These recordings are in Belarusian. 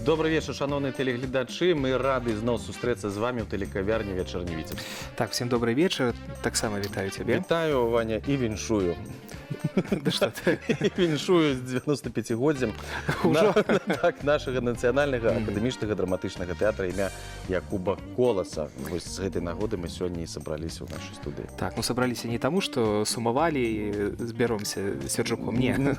Добрый вечер, шановные телеглядачи. Мы рады снова встретиться с вами в телекавярне «Вечерний Витебск». Так, всем добрый вечер. Так само витаю тебя. Витаю, Ваня, и віншую. Да что ты? І віншую з 95-годдзям нашага нацыянальнага акадэмічнага драматычнага тэатра імя Якуба Коласа. Вось з гэтай нагоды мы сёння і сабраліся ў нашай студыі. Так, ну собрались не тому, что сумовали и сберемся с Серджуком. Не.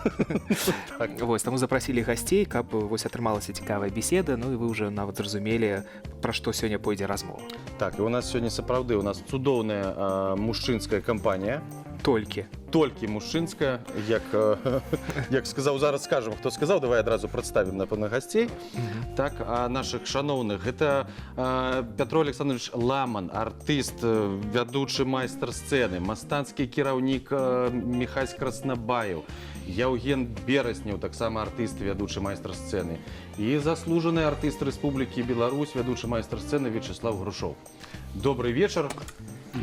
Вот, тому запросили гостей, каб вось атрымалася цікавая беседа, ну и вы уже нават зразумелі, пра што сёння пойдзе размова. Так, і у нас сёння сапраўды, у нас цудоўная мужчынская кампанія. Толькі мужчынская, як сказаў, зараз скажам, хто сказаў, давай адразу прадставім напэўна гасцей. Так, нашых шаноўных. Гэта Пятро Александрович Ламан, артыст, вядучы майстар сцэны, мастацкі кіраўнік Міхась Краснабаев, Яўген Бераснеў, таксама артыст, вядучы майстар сцэны, і заслужаны артыст Рэспублікі Беларусь, вядучы майстар сцэны Вячеслав Грушоў. Добрый вечер.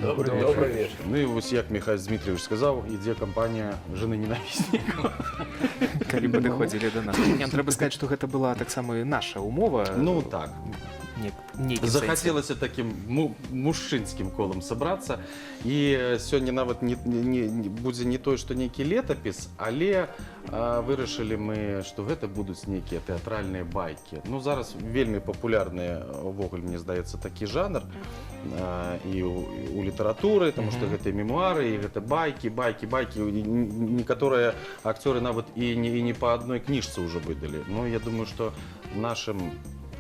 Добрый вечер. Ну і вось, як Михаил Дмитриевич сказаў, ідзе кампанія жены ненавіснікаў. Калі бы даходзілі до нас. Нам трэба сказаць, што гэта была таксама і наша умова. Ну так. Захацелася такім мужчынскім колам сабрацца. І сёння нават будзе не той, што нейкі летапіс, але вырашылі мы, што гэта будуць нейкія тэатральныя байкі. Ну, зараз вельмі папулярны, увогуле, мне здаецца, такі жанр і ў літаратуры, таму што гэта мемуары, і гэта байкі. Некаторыя акцёры нават і не па адной кніжцы ўжо выдалі. Ну, я думаю, што нашым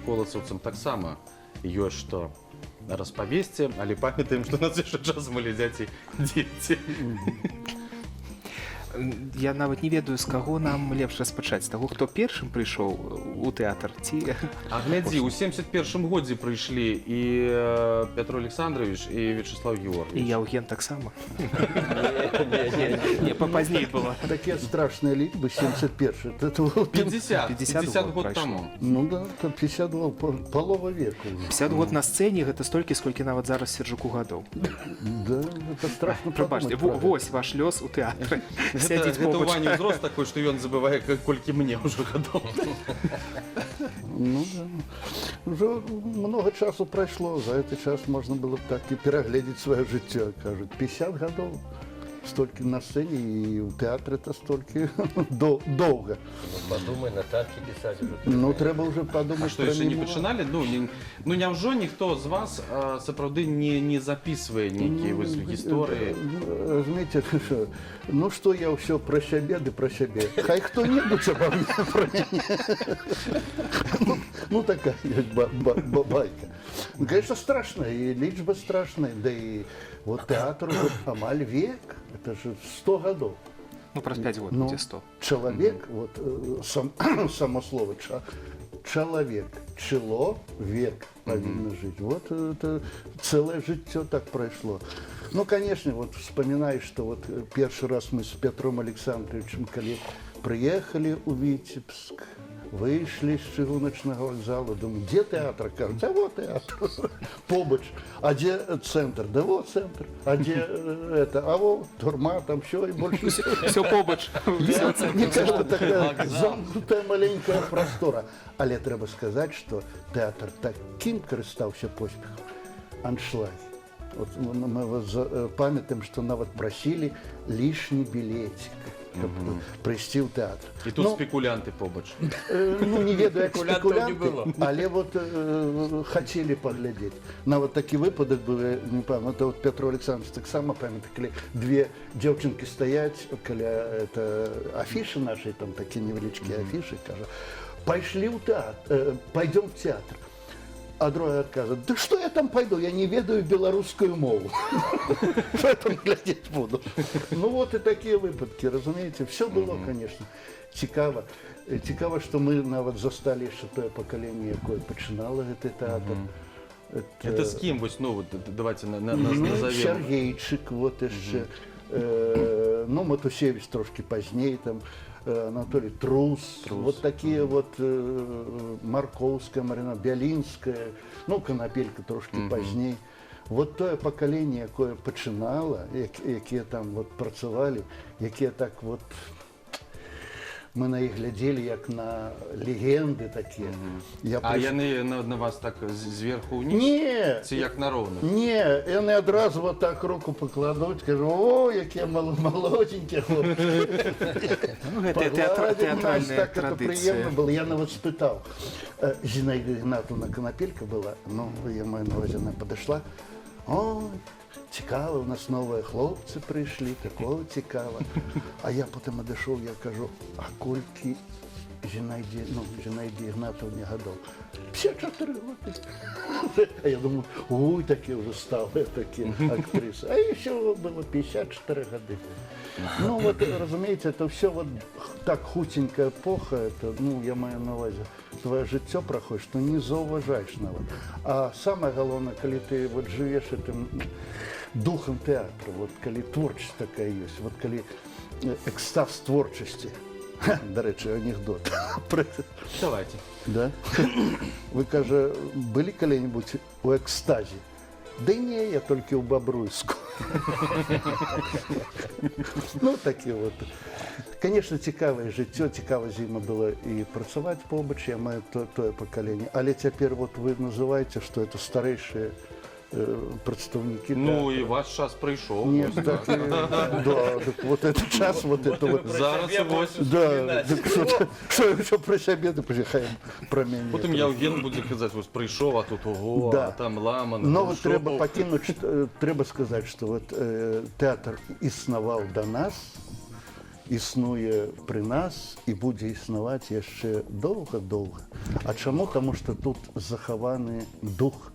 коласаўцам таксама ёсць што распавесці, але памятаем, што нас яшчэ часам глядзяць дзеці. Я нават не ведаю, з каго нам лепш распачаць. З таго, хто першым прыйшоў у тэатр, ці... А глядзі, у 71-м годзе прыйшлі і Пятро Александрович, і Вячеслав Георгиевич. І Яўген таксама. Не, попазней было. Такие страшные личбы, 71-й. 50 год тому. Ну да, 50 год, полова века уже. 50 год на сцэне, гэта столькі, сколькі нават зараз Серджуку гадоў. Да, это страшно подумать. Вось ваш лёс у тэатры. Гэта у Вані ўзрост такой, што ён забывае, колькі мне ўжо гадоў. Ну да. Уже много часу прошло, за этот час можно было так и переглядеть свое життя, кажут. 50 годов. Столько на сцене, и в театре это столько долго. Подумай, нотатки писать уже. Ну, треба уже подумать. А что, еще не починали? Ну, няўжо ніхто з вас сапраўды не записывае нейкія гісторыі? Разумеете, ну что я все про себе, да про себе. Хай кто-нибудь обо мне, про меня. Ну, такая байка. Ну, конечно, страшная, и личба страшная, да и вот театр уже амаль век. Это же 100 годов. Ну, про 5 год будет 100. Человек, вот само слово человек, человек повинно жить. Вот это целое житье так прошло. Ну, конечно, вот вспоминаешь, что вот первый раз мы с Петром Александровичем приехали в Витебск, вышли с чыгуначного вокзала, думаю, где театр? Кажут, а вот театр, побач. А где центр? Да вот центр. А где это? А вот турма, там все и больше. Все побач. Мне кажется, такая замкнутая маленькая простора. Але треба сказать, что театр таким користався поспехом. Аншлаги. Вот мы вот памятаем, что нават просили лишний билетик. Прийсці ў тэатр. І тут спекулянты побач. Ну, не ведаю, як спекулянты, але вот хацелі паглядзець. Нават такі выпадак быў, не памятаю, это вот Пятро Александрович таксама памятаю, калі две дзяўчынкі стаяць каля афішы нашай, там такія невялічкія афішы, кажа, пайшлі ў тэатр, пойдем в театр. А другая отказывает, да что я там пойду, я не ведаю белорусскую мову. Что я там глядеть буду? Ну вот и такие выпадки, разумеете. Все было, конечно, цікаво. Цікаво, что мы нават застали еще то поколение, якое починало этот театр. Это с кем? Ну, давайте назовем. Сергейчик, вот еще. Ну, Матусевич трошки позднее, там, Анатолий Трус. Вот такие вот, Марковская, Марина Бялинская, ну, Конопелька трошки позднее. Вот то поколение, якое починало, якія там вот працавалі, якія так вот мы на іх глядзелі як на легенды такія. Я А прыйш- яны на вас так зверху ўніз? Не, Ці як на роўных? не, яны адразу вот так руку пакладуць, кажу, о, якія молоденькие хлопцы. Ну, гэта Погладили нас, тэатральная так это приемно традыцыя. было. Я нават спытаў. Зинаида Игнатовна Конопелька была, ну, я маю на увазі, она подошла. Ой, цікаво, у нас новые хлопцы прийшли, такого цікаво. А я потім одійшов, я кажу, а колькі Зинаиде Игнатовне годов? 54 года. А я думаю, ой, такие уже стали, такие актрисы. А еще было 54 года. Ну вот, разумеется, это все вот так худенькая эпоха, это, ну, я маю на увазі, твоє життя проходиш, то не зауважаєш навіть. А саме головне, коли ти вот живеш этим духом театру, вот коли творчість така є, вот коли екстаз творчості. До речі, анекдот. Давайте. Да? Ви, каже, були коли-небудь у екстазі? Да ні, я тільки у Бобруйську. Ну, такі от. Звісно, цікаве життя, цікаво зима було і працювати побач, я маю тое покоління. Але тепер от ви називаєте, що це старіші представники. Ну і ваш час прийшов. Ні, ось так, да, так вот этот час, вот это вот. Зараз ось. Да, так що про себе, то хай про мене. Потім Євген буде казати, ось прийшов, а тут ого, Да. а там ламан. Но вот треба покинуть, треба сказати, що от, театр існував до нас, існує при нас і буде існувати ще довго-довго. А чому? Тому що тут захований дух.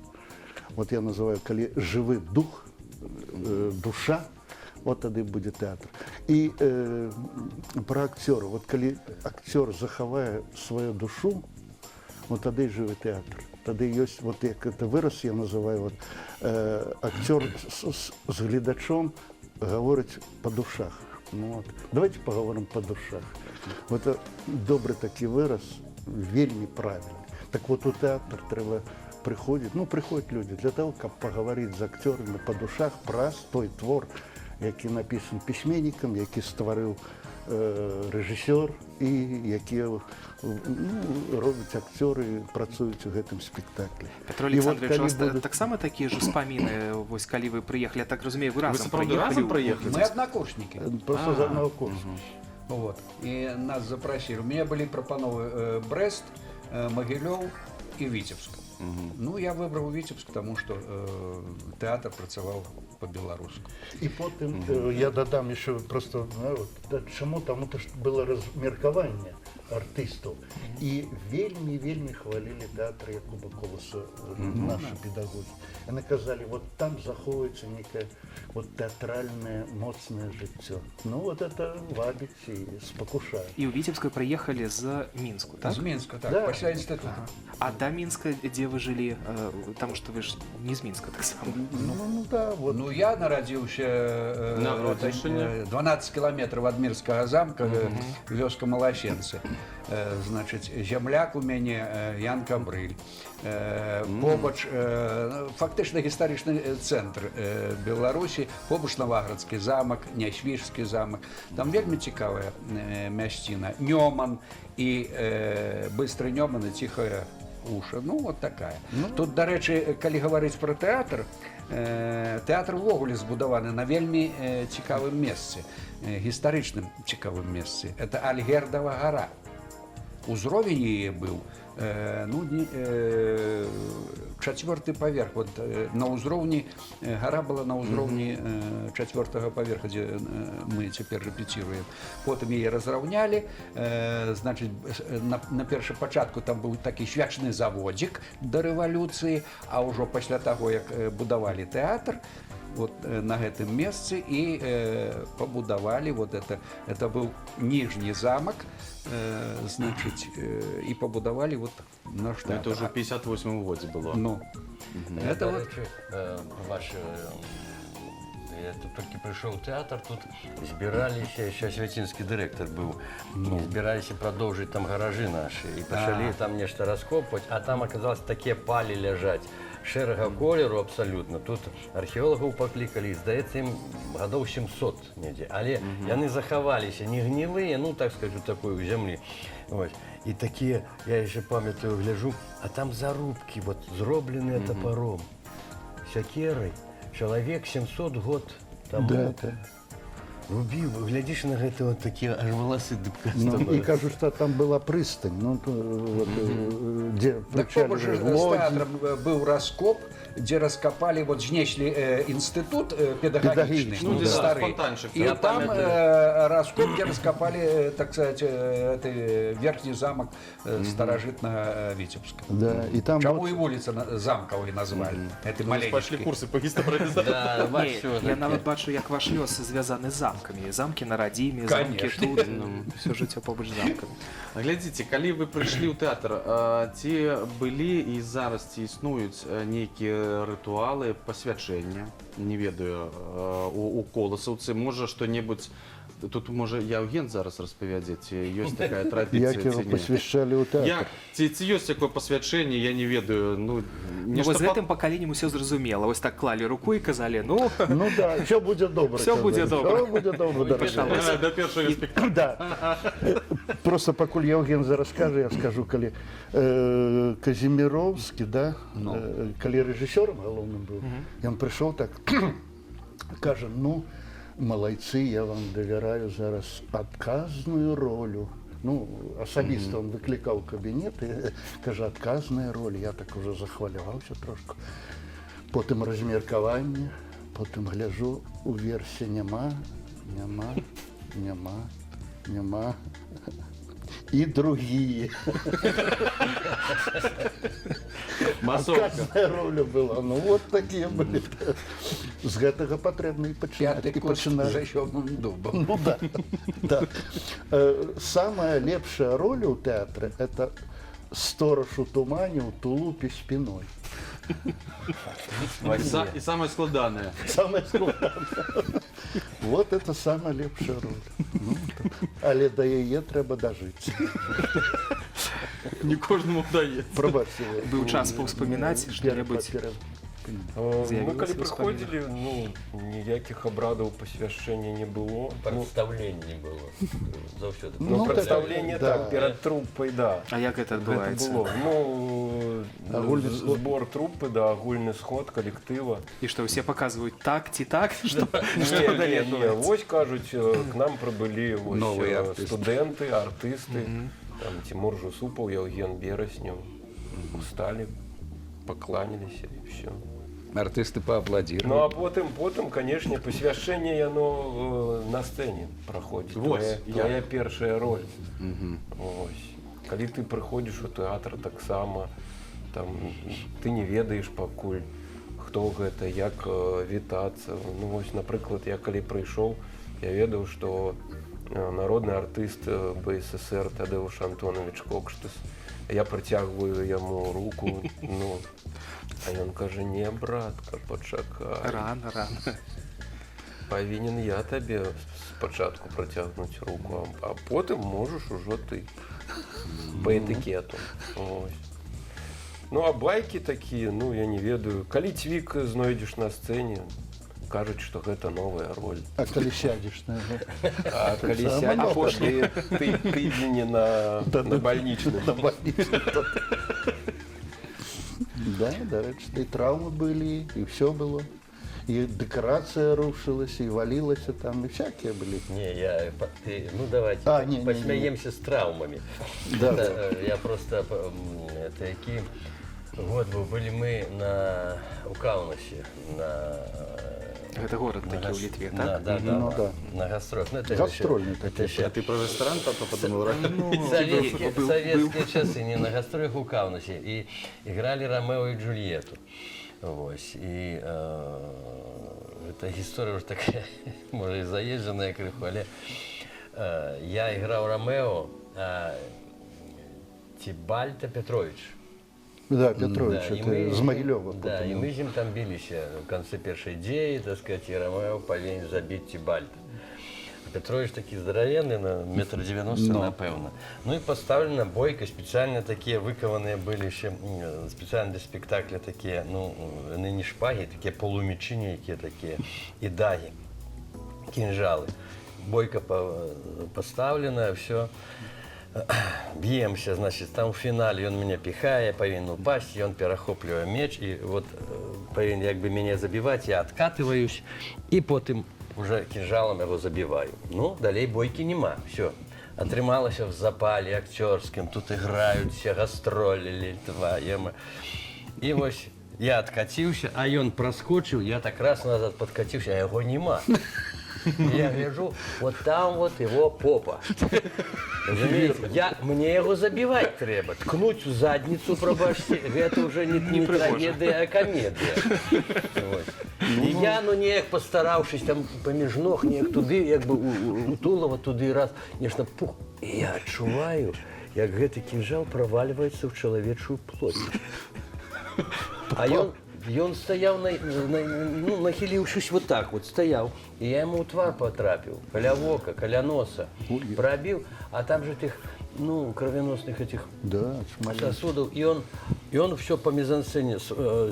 Вот я называю, коли живий дух, душа, от тоді буде театр. І про актера. Вот коли актер заховає свою душу, от тоді живий театр. Тоді є, от як це вираз, я називаю, от, актер з глядачом говорить по душах. Ну, от. Давайте поговоримо по душах. Це добрий такий вираз, вельми правильний. Так от у театр треба приходять люди для того, щоб поговорити з акторами по душах про той твор, який написаний письменником, який створив режисер і які роблять актори і працюють у гэтым спектаклі. Петро Александрович, у вас так само такие же успомины, вось, коли вы приехали, я так разумею, вы разом сапраўды разом приехали? Мы однокурсники. Просто з одного курсу. Вот. И нас запросили. У меня были пропановы Брест, Могилев и Витебск. Ну, я выбрал Витебск, потому что театр працаваў по-беларуску. І потім я додам ще просто, чому? Тому що було розміркування артистів. І вельми хвалили театр Якуба Колоса, наші педагоги. Вони казали, от там заховується некое вот театральне, моцне життя. Ну, от це вабить і спокушає. И у Витебска приехали за Минску, так? Из Минска, так, Да. после института. А до Минска, где вы жили, потому что вы же не из Минска, так само. Ну да, вот. Ну, я народился На Гродзенщине. 12 километров от Мирского замка, вёска Малашенцы. Значит, земляк у мяне Ян Кабрыль. Побач, фактично гістарычны цэнтр Беларусі, побач Новоградскі замак, Нясвіжскі замак. Там вельмі цікавая мясціна. Нёман і быстры Нёман і ціхая уша. Ну, вот такая. Тут, до речі, калі гаварыць про тэатр, тэатр увогуле збудаваны на вельмі цікавым месцы, гістарычным цікавым месцы. Это Альгердова гора. Узровень яе быў, чацвёрты паверх. Вот на ўзроўні, гора была на ўзроўні чацвёртага паверха, дзе мы цяпер рэпеціруем. Потым яе разраўнялі, значит, на першым пачатку там быў такі свячны заводзік да рэвалюцыі, а ўжо пасля таго, як будавалі тэатр, вот на гэтым месцы і побудавалі вот это быў ніжні замак, значит, і побудавалі вот наш Ну, тэатр. это уже в 58 годзе было. Ну, это вот Ваш Я тут толькі прыйшоў у тэатр, тут збіраліся, яшчэ асвяцінскі дырэктар быў, збіраліся прадоўжыць там гаражы нашы і пачалі там нешта раскопваць, а там аказалось такія палі ляжаць шэрага колеру абсалютна. Тут археолагаў паклікалі, здаецца, ім гадоў 700 недзе, але яны захаваліся не гнілыя, ну так скажу, такой у зямлі. Вось. І такія, я яшчэ памятаю, гляжу, а там зарубкі вот зробленыя тапаром, сякерай. Чалавек 700 год таму рубіў, глядзіш на гэта, вот такія аж валасы дыбка Ну, и становяцца. кажут, что там была пристань, ну, вот, где Так включали побольше с лодки. театром был раскоп, где раскопали, вот знешли институт педагогичный, Ну, где старый. фонтанчик, И я там памятаю. раскоп, где раскопали, так сказать, верхний замок старожитного Витебска. Да, и там Чему вот- и улица замковой назвали, это Пошли маленький. курсы по гістарыі. Да, Не, бачу, я таке. нават бачу, як ваш лёс звязаны з замкамі. Замкі на радзіме, замкі Конечно. тут, все жыццё побач з замкамі. Глядзіце, калі вы прыйшлі ў тэатр, ці былі і зараз ці існуюць нейкія рытуалы пасвячэння, не ведаю, у коласаўцы, можа што-небудзь, тут можа Яўген зараз распавядзе, ці ёсць такая традыцыя, Як его ці не? посвящали у театра. Як? Ці ёсць такое пасвячэнне, я не ведаю, ну, Ну, нешта вось з гэтым пакаленнем усё зразумела. Вось так клалі руку і казалі, ну, Ну да, все будет добро. Всё будет добро. Все будет добро, дорогие. пожалуйста. До першага спектакля. Да. Просто пакуль Евген зараз скажа, я скажу, калі Казіміровскі, да, калі рэжысёрам галоўным быў, ён прыйшоў так, кажа, ну, малайцы, я вам давяраю зараз адказную ролю. Ну, асабіста он выклікаў кабінет і кажа, адказная роль, я так уже захваляваўся трошку. Потым размеркаванне, потым гляжу, у версе няма. І другие. Масовка. Адказная роля была. Ну, вот такие были. З гэтага патрэбна і пачынаць. Пятый І курс пачынаць. за щёлным дубом. Ну да, да. Самая лепшая роль у театре – это сторож у тумане, у тулупе спиной. І саме складане. Самое складное. Вот это самая лепшая роль. Ну, але до яе трэба дожить. Не кожному вдається. Пробачте. быў час паўспамінаць што-небудзь. Мы З'явілася калі ўспаміна. прыходзілі, ну, ніякіх абрадаў пасвяшчэння не было. Прадстаўленне было заўсёды. Ну, Ну, прадстаўленне да. так, перад труппай, да. А як гэта Гэта адбываецца? было. Ну, Агульны сход. збор труппы, да, агульны сход калектыва. І што ўсе паказваюць так ці так, што Не, вось кажуць, к нам прыбылі вось, Новыя артысты. студэнты, артысты, там Тимур Жусупаў, Яўген Бераснеў, усталі, пакланяліся і все. Артисты поаплодировали. Ну а потым, канешне, пасвяшчэнне яно на сцэне праходзіць. Вось, Твая першая роль. Вось. Калі ты прыходзіш у тэатр таксама, там ты не ведаеш пакуль, хто гэта, як вітацца. Ну вось, напрыклад, я калі прыйшоў, я ведаў, што народны артыст БССР Тадеуш Антонович Кокштыс, я працягваю яму руку, ну, а ён кажа, не, братка, пачакай. рана. Павінен я табе спачатку працягнуць руку, а потым можаш ужо ты па этыкету. Ось. Ну а байкі такія, ну я не ведаю. Калі цвік знойдзеш на сцэне, кажуць, што гэта новая роль. А калі сядзеш на яго? А калі Таксама сядзеш новая. апошнія тыдзені на бальнічным. На больничный. Да, дарэчы, і траўмы былі, і все было. І дэкарацыя рушылася, і валілася там, і всякие былі. Не, ты, ну давайте Не. посмеемся с травмами. Да. Я просто, это які год был, были мы у Каунасе, Гэта горад такі ў Літве, так? Да, Ну, да. на гастролях. Ну, это Гастрольный еще- такой. это еще А ти про ресторан тато подумав? советские часы, не на гастролях у Каунасе. И играли Ромео и Джульетту. Вось. И эта история уже такая, может, и заезженная крыху, але я играл Ромео, а Тибальто Петрович Да, Петрович, Да, и это мы- з Могилева. Да, и мы с ним там бились в конце первой идеи, так сказать, и Ромео повинен забить Тибальт. А Петрович такий здоровенный, на 1,90 м, напевно. Ну и поставлена бойка, специально такие выкованные были еще, специально для спектакля такие, ну, не шпаги, такие полумечи некие такие, и даги, кинжалы. Бойка поставлена, все. Б'ємося, значить, там в фіналі він мене піхає, повинен упасть, і він перехоплює меч, і от повинен якби мене забивати, я відкатуюсь, і потім вже кінжалом його забиваю. Ну, далі бойки нема, все. Отрималося в запалі актерським, тут грають, всі гастролі, твоєму. І ось я відкатився, а він проскочив, я так раз назад підкатився, а його нема. Я гляжу, вот там вот его попа. Разумеете, мне его забивать треба, ткнуть в задницу, пробачьте, это уже не трагедия, а комедия. Вот. І я, ну, ніяк постаравшись, там поміж ног, ніяк туди, якби у тулова туди раз, конечно, пух. І я відчуваю, як гэты кінжал проваливается в чоловічу плоть. А ён стаяў, ну, нахіліўшись вот так вот, стаяў. І я яму ў твар потрапіў, каля вока, каля носа, пробіў, а там же тых, ну, кровеносных этих Да, сосудов. И он все по мизансцене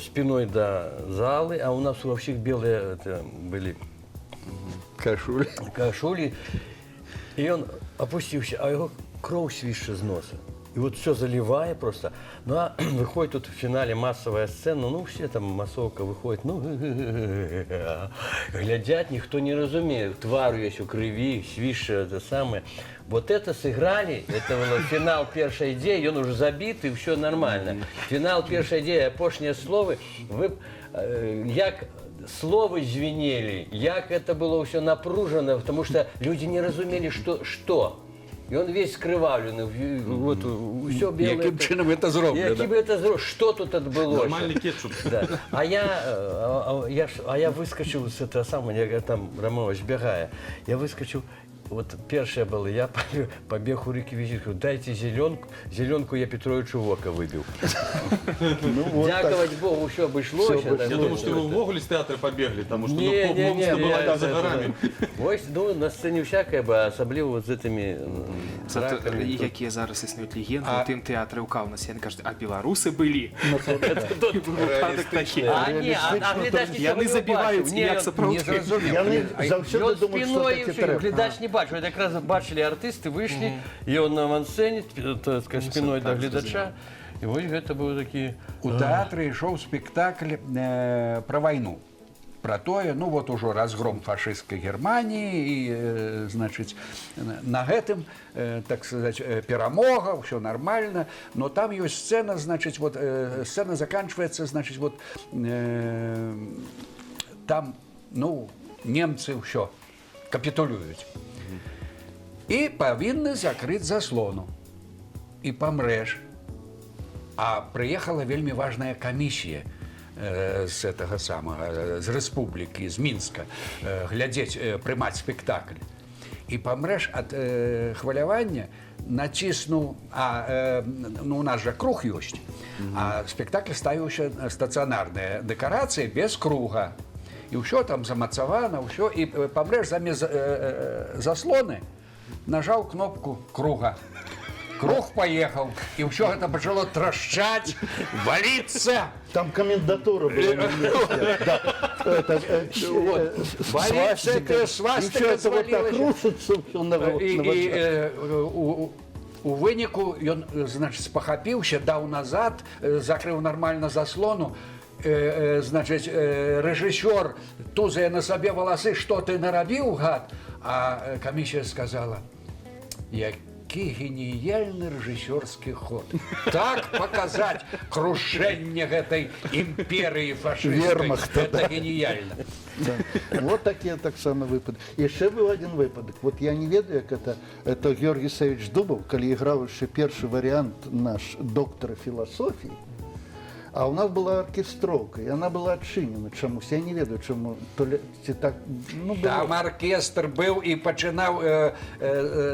спиной до залы, а у нас во всех белые были кашули. И он опустился, а его кровь свища с носа. И вот все заливая просто. Ну, а выходит тут в финале массовая сцена, ну, все там массовка выходит, ну, глядят, никто не разумеет, твар весь у крови, свища, это самое. Вот это сыграли, это был финал первой идеи, он уже забит, и все нормально. Финал первой идеи, апошние словы, як словы звенели, як это было все напружено, потому что люди не разумели, что. И он весь скривавлений, вот, все белое. Яким чином це зроблено? Яким это зроблено? Что тут отбылось? Нормальный кетчуп. Да. А я выскочил с этого самого, я там Ромео сбегая, я выскочил, вот первое было, я побег у реки визитку, дайте зеленку я Петровичу в око выбил. Дяковать Богу, все обошлось. Я думаю, что вы в Оголе с театра побегли, потому что Не, музыка была не за горами. Ось, ну, на сцені всякое, особливо вот з этими драками. Якія зараз існують легенди у тим театры ў Каўнасе, яны кажуць, а беларусы былі. Выпадак такі. А ні, а глядач нічого Яны не забіваюць, бачив. Ні, як він- сапраўды. Яны І заўсёды от думаюць, што спиною такі все, трэба. глядач не бачив. От якраз бачили артисти, вийшли, і он на авансцені, так сказати, спиною до глядача. І ось гэта був такий... У тэатры ішоў спектакль пра вайну. Про тое, ну вот ужо разгром фашысцкай Германіі і, значыць, на гэтым, так сказать, перамога, ўсё нормально, но там ёсць сцена, значыць, вот сцена заканчивается, значыць, вот там, ну, немцы ўсё капітулююць. І павінны закрыць заслону. І памрэш. А прыехала вельмі важная камісія з этого самого, з рэспублікі, з Мінска, глядзець, прымаць спектакль. І памрэш ад хвалявання, націснуў, ну, у нас жа круг ёсць, а спектакль ставіўся стацыянарная дэкарацыя без круга. І ўсё там замацавана, ўсё, і памрэш замест заслоны нажаў кнопку круга. Круг поехал, и все это начало трещать, валиться. Там комендатура была на месте. Да. Свастика, свастика это вот так свалилась. рушится все на У выніку ён, значит, спахапіўся, даў назад, закрыў нормально заслону. Значит, рэжысёр тузае на сабе валасы, што ты нарабіў, гад? А камісія сказала: які геніяльны рэжысёрскі ход. Так паказаць крушэнне гэтай імперыі фашысцкай. Вермахта, Это геніяльна. Да. Вот такие таксама выпадки. Яшчэ быў один выпадок. Вот я не ведаю, як это Георгий Савіч Дубаў, калі іграў яшчэ першы варыянт наш доктора філасофіі. А у нас была оркестровка, и она была отчинена чомусь. Я не ведаю, чому. То ли так, ну, Там оркестр быў і пачынаў,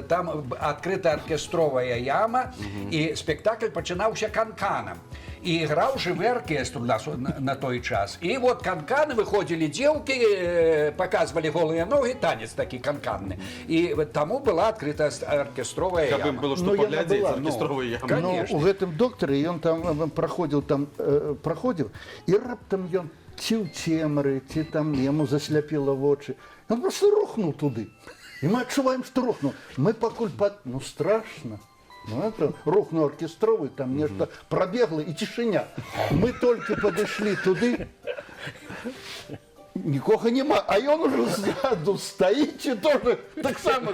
там адкрыта аркестровая яма, і спектакль пачынаўся канканам. и играл живый оркестр у нас на той час. И вот канканы выходили девки, показывали голые ноги, танец такие канканный. И тому была открыта оркестровая Каб ім яма. было што Ну, яна паглядзець была, з аркестровай ямы. Конечно. Ну, у гэтым доктары ён там праходзіў і раптам ён ці ў цемры, ці там яму засляпіла вочы. Ён просто рухнуў туды. І мы адчуваем, што рухнуў. Мы пакуль ну страшно. Ну, это рухнуў оркестровый, там нешта прабегла і цішыня. Мы толькі падышлі туды. Нікога няма, а ён ужо ззаду стаіць і тоже таксама.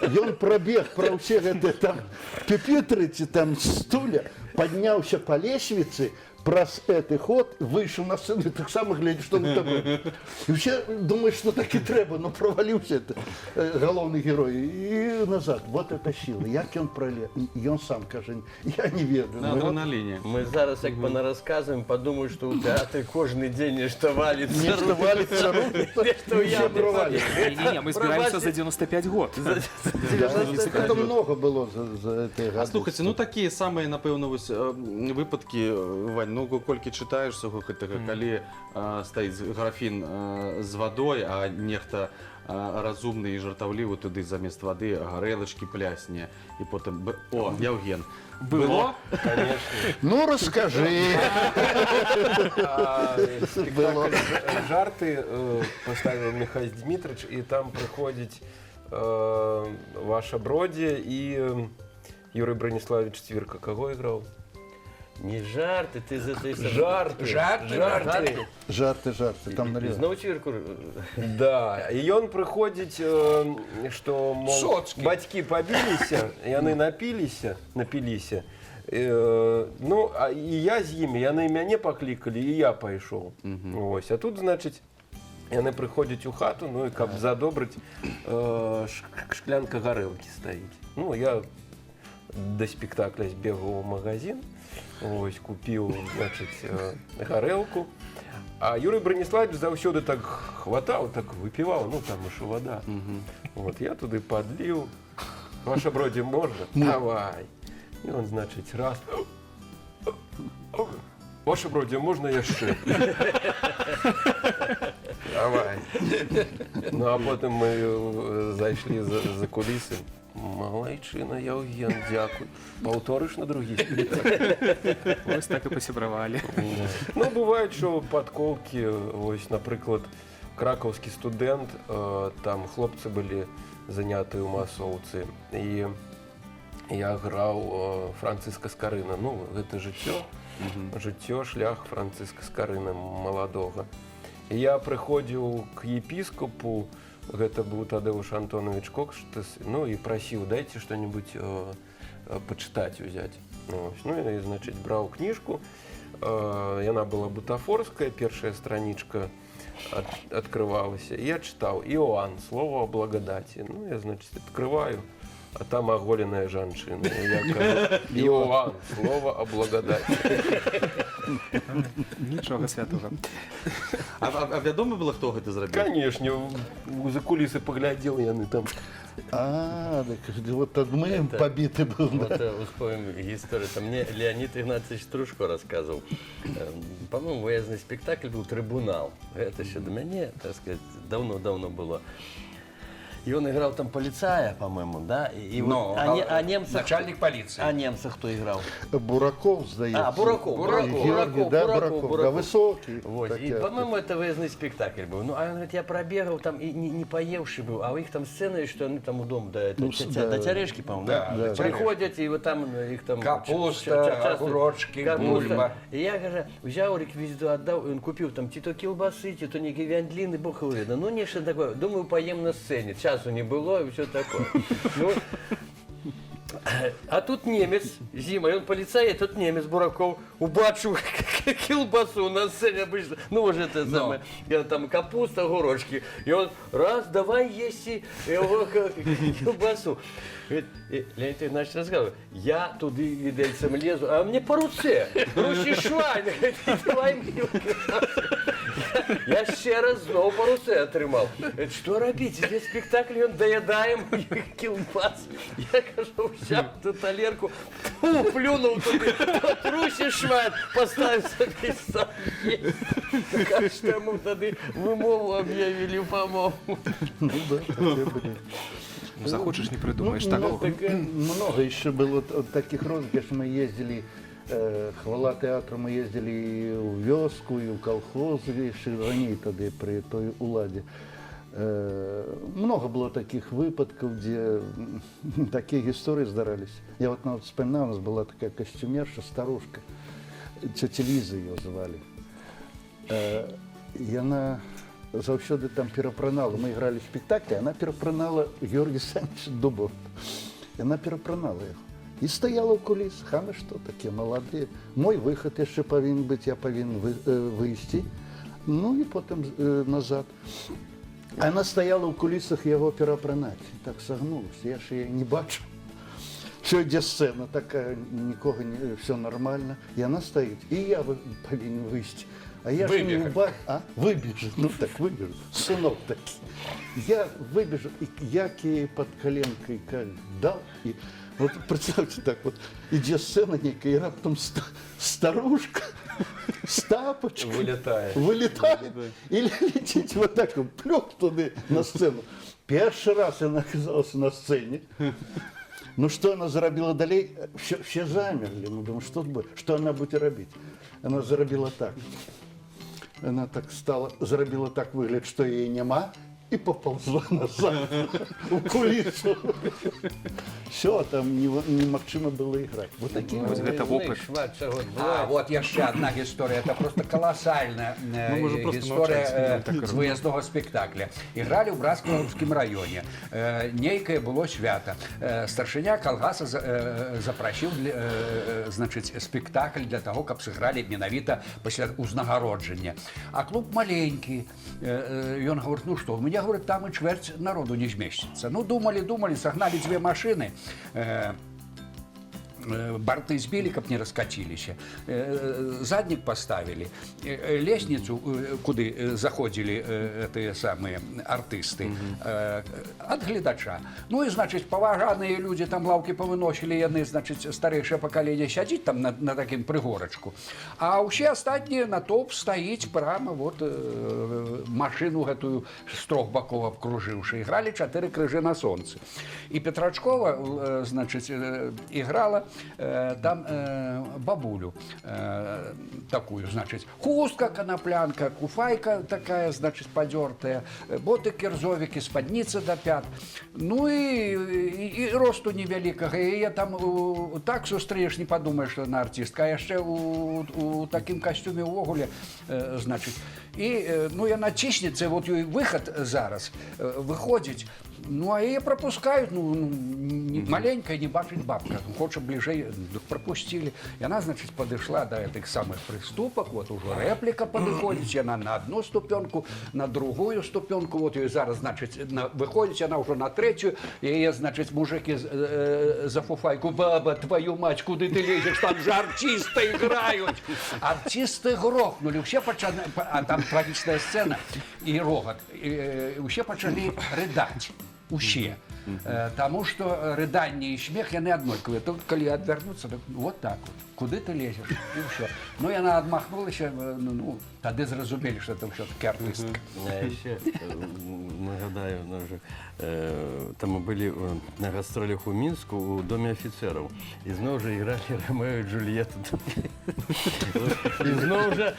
Ён прабег пра ўсе гэтыя там пепітры ці там стуля, падняўся па лесвіцы, праз гэты ход выйшаў на сцэну і таксама глядзіць, што на такое. І ўсе думаюць, што так і трэба, но праваліўся галоўны герой і назад. Вот это сила. Як ён пралез? Ён сам кажа, я не ведаю. На адреналіне. Мы зараз, як понарассказываем, подумают, что у театра каждый день нечто валится. Нешта валіцца руки, Нечто в ўсе ямы праваліцца. валится. Не, мы збираемся за 95 год. Это много было за этой А гады. слухайте, ну такія самыя, напэўна, вось выпадкі, Вань, ну колькі чытаеш усяго гэтага, калі стаіць графін з вадой, а нехта разумны і жартаўлівы туды замест вады гарэлачкі плясне, і потым о, Яўген. Было? Ну, расскажи. Спектакль «Жарты» поставил Михаил Дмитриевич, и там приходит Ваша Броди и Юрий Брониславович Цвирка. Кого играл? Не жарты, ты за ты Жарты. Жарты, там нарезано. Знову чвірку. Да, и он приходит, что, мол, Соцкий. батьки побилися, и они напилися. Ну, а и я з ними, яны мяне покликали, и я пошел. Ось, а тут, значит, яны приходят у хату, ну, и каб задобрить, шклянка горелки стоит. Ну, я до спектакля сбегал в магазин, ось, купил, значит, горелку. А Юрий Брониславович заўсёды так хватал, так выпивал, ну, там еще вода. Вот, я туда подлил. Ваша Броди, можно? Давай. И он, значит, раз. Ваша Броди, можно яшчэ? Давай. Ну, а потом мы зайшли за кулисы. Малайчына, Яўген, дзякуй. Паўторыш на другі спектакль. Ось так і пасябравалі. Ну, бывает, что подколки, ось, например, кракаўскі студент, там хлопцы были заняты у масоўцы, и я играл Франциска Скарына. Ну, это жыццё, шлях Франциска Скарына маладога. И я приходил к епископу, это был Тадеуш Антонович Кокштес, ну и просил, дайте что-нибудь почитать взять. Ну и, значит, брал книжку, и она была бутафорская, первая страничка открывалась, и я читал Иоанн, слово о благодати. Ну, я, значит, открываю, а там оголенная жанчына. Я кажу, Иоанн, слово о благодати. Нічога святого. А вядома было, хто гэта зрабіў? Конечно, за кулисы поглядел, яны там. Так вот мы побиты был. Вот вспомним историю. Там мне Леонид Игнатьевич Трушко рассказывал. По-моему, выездный спектакль был «Трибунал». Это еще до меня, так сказать, давно-давно было. И он играл там полицая, по-моему, да? И Но, вот, а немцах... начальник полиции. А немцах кто играл? Бураков, здається. Бураков. Георгий, да, Бураков. Да, высокий. Вот. Так И, я- по-моему, это выездный спектакль был. Ну, а он говорит, я пробегал там и не поевший был, а у них там сцена, есть, что они там у дома до Терешки, по-моему, Да, да? до Приходят, и вот там их там... Капуста, огурочки, бульба. И я, говорю, взял реквизиту, отдал, и он купил там тито колбасы, тито вяндлины, бог его знает. Ну, нечто такое. Думаю, поем на сцене. Часу не было, и все такое. Ну, а тут немец, зима, и он полицай, и тут немец Бураков убачил колбасу на сцене обычно, ну уже это самое, там капуста, огурочки, и он раз, давай есть колбасу. Леонид Игнатьевич рассказывал, я туда видельцем лезу, а мне по руце, ручи швань, давай мне колбасу. Я ще раз знову паруси отримав. Що робити? Іде спектакль, він доїдає моїх кілбас. Я кажу, взяв ту талерку, плюнув туди, потрусі шмат, поставив собі сам. Кажуть, йому тоді вимову об'явили, по-моєму. Ну да, такие были. Ну, захочешь, не придумаешь Ну, такого. много еще было вот таких розыгрышей. Мы ездили, хвала театру, мы ездили и в вёску, и в колхозы, и ранее тогда при той уладе. Много было таких выпадков, где такие истории здарались. Я вот вспоминаю, у нас была такая костюмерша, старушка, тетя Лиза ее звали. И она завсёды там перапранала. Мы играли в спектакле, она перапранала Георгия Александровича Дубова. И она перапранала его. И стояла в кулисах. А мы что, такие молодые. Мой выход еще повинен быть, я повинен выйти. Ну и потом назад. Она стояла в кулисах его перапранать. И так согнулась. Я же ее не бачу. Все, йде сцена такая, нікого не, все нормально. І вона стоїть. І я повинен вийти. А я ж не бачу. А? Вибіжу. Ну так, вибіжу. Синок такий. Я вибіжу, і як її під коленкою дав. І от представте так, от іде сцена ніяка, і раптом старушка з тапочкою вилітає і летить вот так, плюх туди на сцену. Перший раз вона оказалась на сцені. Ну, что она заробила далее? Все замерли. Мы думаем, что она будет робить? Она заробила так. Она так стала, заробила так выгляд, что ей нема, и поползла назад в кулису. Все, там немагчыма было играть. Вот такие Вот это опыт. А, вот еще одна история. Это просто колоссальная история выездного спектакля. Играли в Братсковском районе. Нейкое было свято. Старшиня колгаса запросил, значит, спектакль для того, как сыграли менавіта после узнагародження. А клуб маленький. И он говорит, ну что, у меня, говорит, там и чверть народу не вместится. Ну, думали, согнали две машины. Борты сбили, как не раскатились. Задник поставили. Лестницу, куда заходили эти самые артисты, от глядача. Ну и, значит, поважанные люди там лавки повыносили, яны, значит, старейшее поколение сядет там на таким пригорочку. А все остальные натоп стоит прямо вот машину эту с трех боков обкруживши. Играли 4 крыжи на солнце. И Петрачкова, значит, играла там бабулю такую, значит, хустка коноплянка, куфайка такая, значит, подертая, боты кирзовики, спадница до пят. Ну и росту невеликого. И я там так сустреешь, не подумаешь, что она артистка. А еще у таким костюме в огуле, значит. И, ну, я натиснется, вот ее выход зараз, выходит. Ну, а ее пропускают, ну маленькая, не бачить бабка. Ну, хочет ближе, пропустили. И она, значит, подошла до этих самых приступок, вот уже реплика подходит, и она на одну ступенку, на другую ступенку, вот ее зараз, значит, выходит, она уже на третью, и ее, значит, мужики за фуфайку, баба, твою мать, куда ты лезешь, там же артисты играют. Артисты грохнули, все почали, а там трагичная сцена, и рогот, и все почали рыдать. Уще. Тому что рыдание и смех яны аднолькавыя. Только калі адвярнуцца, так вот так вот. Куды ты лезешь? И все. Ну, яна адмахнулася, ну, тады зразумелі, что это все-таки артистка. Ще нагадаю, там мы были на гастролях у Мінску у Доме офицеров. И знову же играли Ромео и Джульетту. И знову же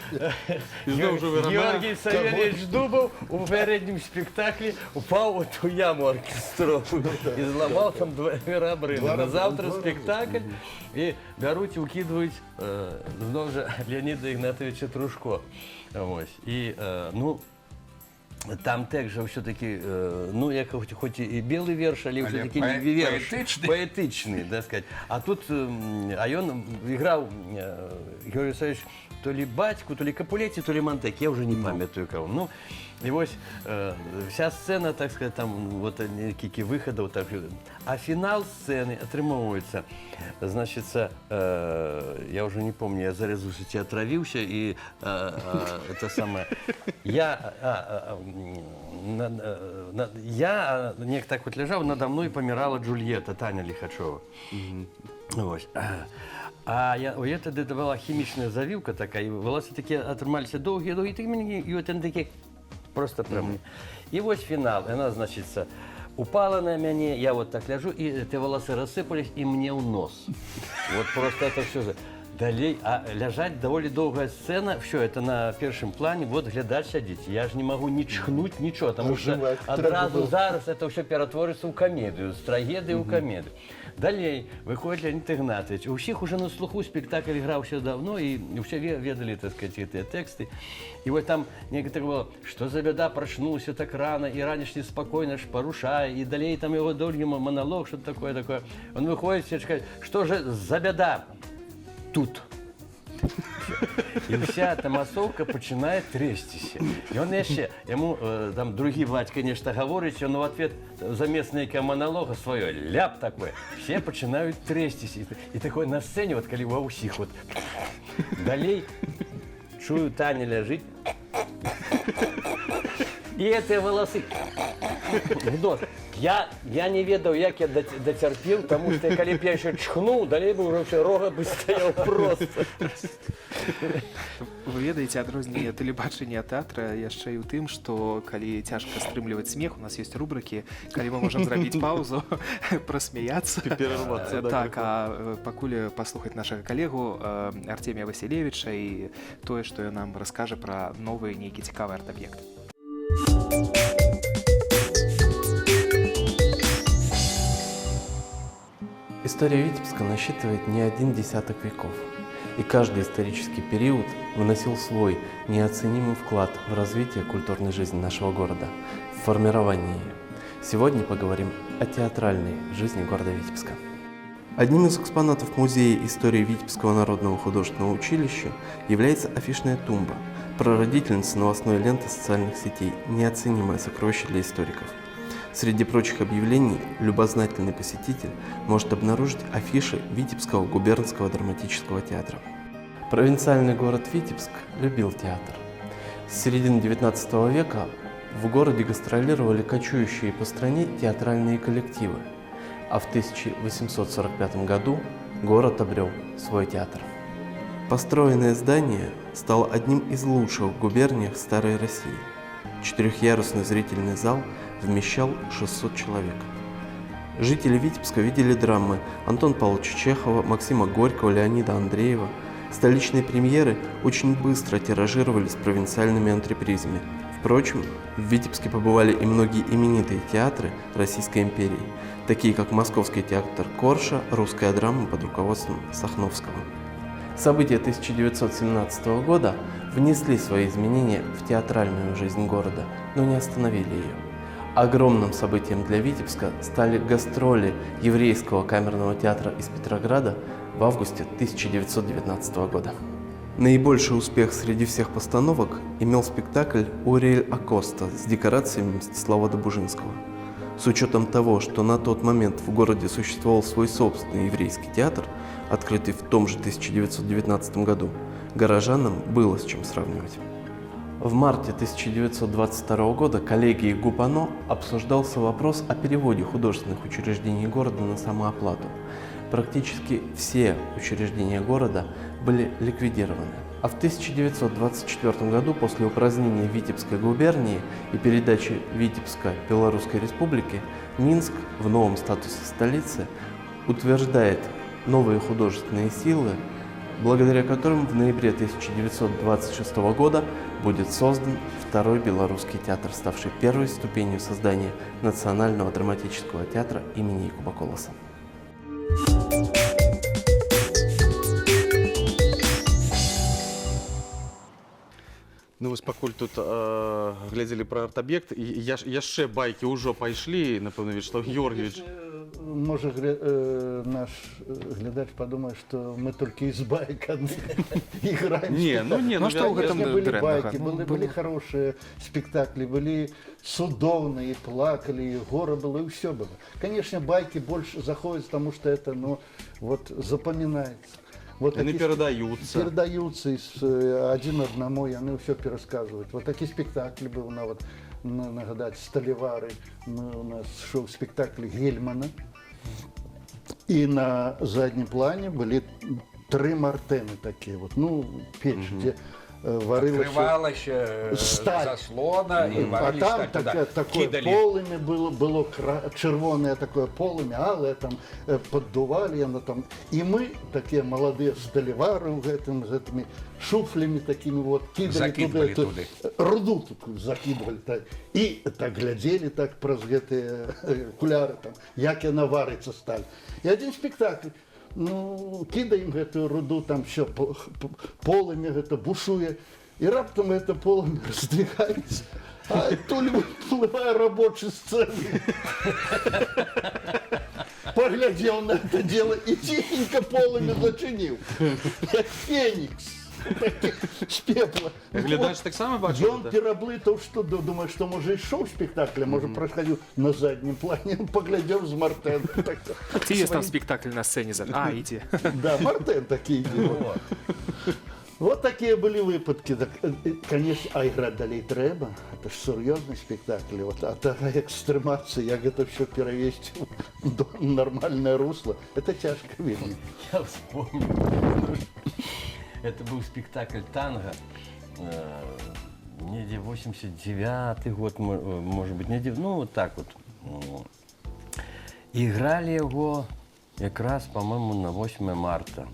Георгий Савельевич Дубов у переднем спектакле упал в эту яму оркестровую и зломал там 2 ребрини. На завтра спектакль и беруть и укидывают знову же Леонида Игнатовича Трушко. Ось. І, ну, там также все-таки, ну, я хоть и белый верш, але все-таки Але верш поэтичный. поэтичный, да сказать. А тут, а ён играл, Георгий Александрович, то ли батьку, то ли Капулетти, то ли Монтек, я уже не памятаю кого. Ну, и вот вся сцена, так сказать, там вот некие выходы, вот так. А финал сцены отрымовывается, значит, я уже не помню, я зарезался, отравился, и это самое, я так вот лежал, надо мной помирала Джульетта, Таня Лихачева. Вот. А это была химичная завивка такая, и волосы такие отрывались долгие, и вот они такие просто прям. И вот финал, она, значит, упала на меня, я вот так лежу, и эти волосы рассыпались, и мне в нос. Вот просто это все. Далее, а лежать довольно долгая сцена, все, это на первом плане, вот глядач сядите. Я же не могу ни чхнуть, ничего, потому что одразу зараз это все перетворится в комедию, с трагедии в комедию. Далее выходит Леонид Игнатьевич. У всех уже на слуху спектакль игрался давно, и все ведали, так сказать, эти тексты. И вот там некоторые было, что за беда, проснулся так рано, и ранешний спокойно ж порушая, и далее там его долгий монолог, что-то такое. Он выходит, все сказать, что же за беда тут? И вся эта массовка починает трястися. И он еще, ему там другие Вадь, конечно, говорит, он в ответ замест некого монолога свое, ляп такой, все починают трястися. И такой на сцене, вот коли у всех вот, далей, чую, Таня лежит, и эти волосы в нос. Я не ведал, як я дотерпел, потому что коли б я еще чхнул, далее бы уже все рога бы стоял просто. Вы ведаеце, адрозненне тэлебачання тэатра яшчэ і ў тым, што калі цяжка стрымліваць смех, у нас ёсць рубрыкі, калі мы можам зрабіць паузу, прасмяяцца. Перервацца, да, Так, а пакуль паслухаць нашага калегу Артемія Васілевіча і тое, што ён нам раскажа пра новы нейкі цікавы арт-аб'ект. История Витебска насчитывает не один десяток веков, и каждый исторический период вносил свой неоценимый вклад в развитие культурной жизни нашего города, в формирование ее. Сегодня поговорим о театральной жизни города Витебска. Одним из экспонатов Музея истории Витебского народного художественного училища является афишная тумба, прародительница новостной ленты социальных сетей, неоценимое сокровище для историков. Среди прочих объявлений любознательный посетитель может обнаружить афиши Витебского губернского драматического театра. Провинциальный город Витебск любил театр. С середины XIX века в городе гастролировали кочующие по стране театральные коллективы, а в 1845 году город обрел свой театр. Построенное здание стало одним из лучших в губерниях Старой России. Четырехъярусный зрительный зал вмещал 600 человек. Жители Витебска видели драмы Антона Павловича Чехова, Максима Горького, Леонида Андреева. Столичные премьеры очень быстро тиражировались провинциальными антрепризами. Впрочем, в Витебске побывали и многие именитые театры Российской империи, такие как Московский театр Корша, русская драма под руководством Сахновского. События 1917 года внесли свои изменения в театральную жизнь города, но не остановили ее. Огромным событием для Витебска стали гастроли еврейского камерного театра из Петрограда в августе 1919 года. Наибольший успех среди всех постановок имел спектакль «Уриэль Акоста» с декорациями Мстислава Добужинского. С учетом того, что на тот момент в городе существовал свой собственный еврейский театр, открытый в том же 1919 году, горожанам было с чем сравнивать. В марте 1922 года коллегией ГУПАНО обсуждался вопрос о переводе художественных учреждений города на самооплату. Практически все учреждения города были ликвидированы. А в 1924 году, после упразднения Витебской губернии и передачи Витебска Белорусской Республике, Минск в новом статусе столицы утверждает новые художественные силы, благодаря которым в ноябре 1926 года будет создан второй белорусский театр, ставший первой ступенью создания Национального драматического театра имени Якуба Колоса. Ну вось пакуль тут глядзелі пра арт-аб'ект, і яшчэ байкі ўжо пайшлі, напэўна, Вячеслав Георгиевич. Може, наш глядач подумает, что мы только из баек играем. Ну, что в этом были дрянного? байки, были хорошие спектакли, были судовные, плакали, и горе было, и все было. Конечно, байки больше заходят, потому что это, ну, вот запоминается. Вот Они передаются. Передаются один одному, и они все пересказывают. Вот такие спектакли был, нагадать, Сталевары, у нас шел спектакль Гельмана. И на заднем плане были 3 мартены такие вот, ну, печь, где варилось Открывалась сталь. заслона и А варили там сталь туда. такое Кидали. полымя было червоное такое полымя, алое там поддували, оно там. И мы, такие молодые сталевары, с этими шуфлями такими вот, кидали Закидывали туда, туды. руду такую закидывали. Так. И так глядели так про эти окуляры, там, як она варится сталь. И один спектакль. Ну, кидаем эту руду, там все полымя, это бушуе, и раптом это полымя раздвигается, а то ли выплывая рабочий сцены. Поглядел на это дело и тихенько полымя зачинил, как феникс. З пепла. Глядач так само бачив? Он переблитав, что думаю, что может и шоу спектакля, может происходил на заднем плане, поглядел с Мартен. Ці є там спектакль на сцені. Іди. Да, Мартен такие делал. Вот такие были выпадки. Так, конечно, а играть далее треба. Это ж серьезный спектакль. Вот, а та экстремация, як это все перевести в нормальное русло, это тяжко видно. Я вспомнил. Это был спектакль «Танго». Неде 89-й год, может быть, неде, ну вот так вот. Играли его как раз, по-моему, на 8 марта.